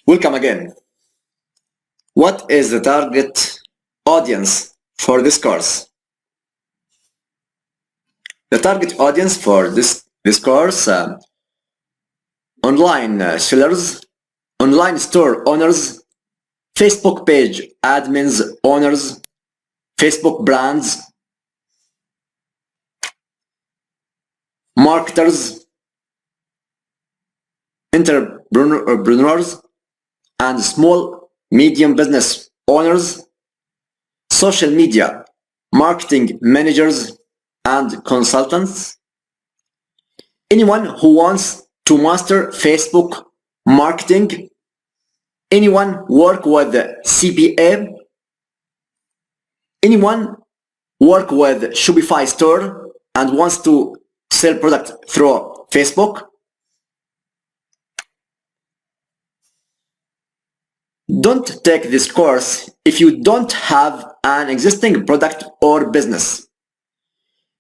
Welcome again. What is the target audience for this course? The target audience for this course, online sellers, online store owners, Facebook page admins, owners, Facebook brands, marketers, entrepreneurs, and small medium business owners, social media marketing managers and consultants, anyone who wants to master Facebook marketing, anyone work with CPA, anyone work with Shopify store and wants to sell product through Facebook. Don't take this course if you don't have an existing product or business.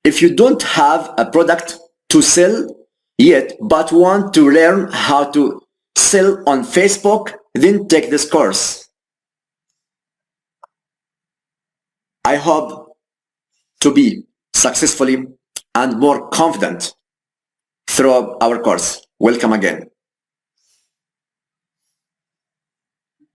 If you don't have a product to sell yet but want to learn how to sell on Facebook, then take this course. I hope to be successfully and more confident through our course. Welcome again.